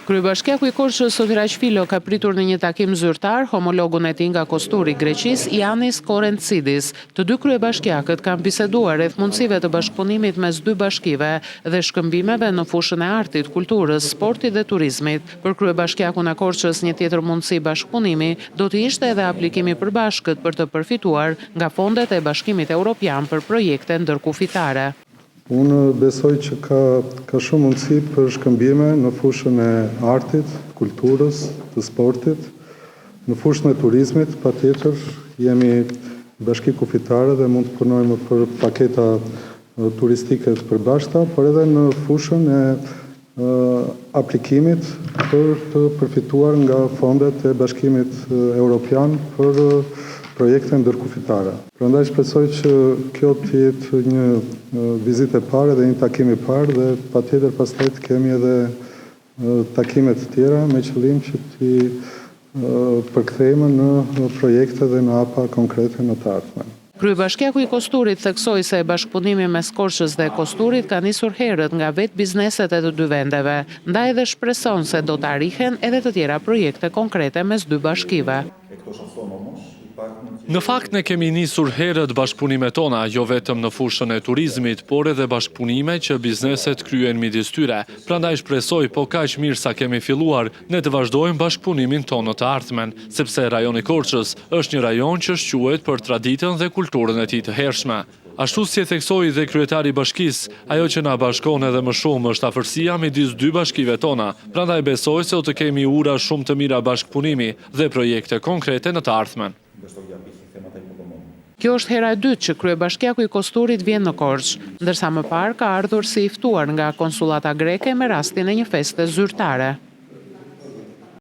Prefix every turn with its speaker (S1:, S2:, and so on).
S1: Kryebashkiaku i Korçës Sotiraq Filo ka pritur në një takim zyrtar homologun e tij nga kosturi i Greqisë Yanis Korentzidis. Të dy kryebashkiakët kanë biseduar rreth mundësive të bashkëpunimit mes dy bashkive dhe shkëmbimeve në fushën e artit, kulturës, sportit dhe turizmit. Për kryebashkiakun e Korçës një tjetër mundësi bashkëpunimi do të ishte edhe aplikimi përbashkët për të përfituar nga fondet e Bashkimit Evropian për projekte ndërkufitare.
S2: Unë besoj që ka shumë mundësi për shkëmbime në fushën e artit, kulturës, të sportit, në fushën e turizmit, patjetër jemi bashki kufitare dhe mund të punojmë për paketa turistike të përbashkëta, por edhe në fushën e aplikimit për të përfituar nga fondet e Bashkimit Evropian për projekte ndërkufitare. Prandaj shpresoj që kjo të jetë një vizitë e parë dhe një takim i parë dhe patjetër pastaj të kemi edhe takime të tjera me qëllim që të përkthehemi në projekte dhe në hapa konkrete në të ardhmen.
S1: Kryebashkiaku i Kosturit theksoi se bashkëpunimi mes Korçës dhe Kosturit ka nisur herët nga vetë bizneset e të dy vendeve, ndaj dhe shpreson se do të arrihen edhe të tjera projekte konkrete mes dy bashkive.
S3: Në fakt ne kemi nisur herët bashkëpunimet tona, jo vetëm në fushën e turizmit, por edhe bashkëpunime që bizneset kryen midis tyre. Prandaj shpresoj, po kaq mirë sa kemi filluar, ne të vazhdojmë bashkëpunimin tonë të ardhmen, sepse rajoni Korçës është një rajon që shquhet për traditën dhe kulturën e tij të hershme. Ashtu si e theksoi dhe kryetari i bashkisë, ajo që na bashkon edhe më shumë është afërsia midis dy bashkive tona. Prandaj besoj se do të kemi ura shumë të mira bashkëpunimi dhe projekte konkrete në të ardhmen.
S1: Kjo është hera e dytë që kryebashkiaku i Kosturit vjen në Korçë, ndërsa më parë ka ardhur si i ftuar nga konsullata greke me rastin e një feste zyrtare.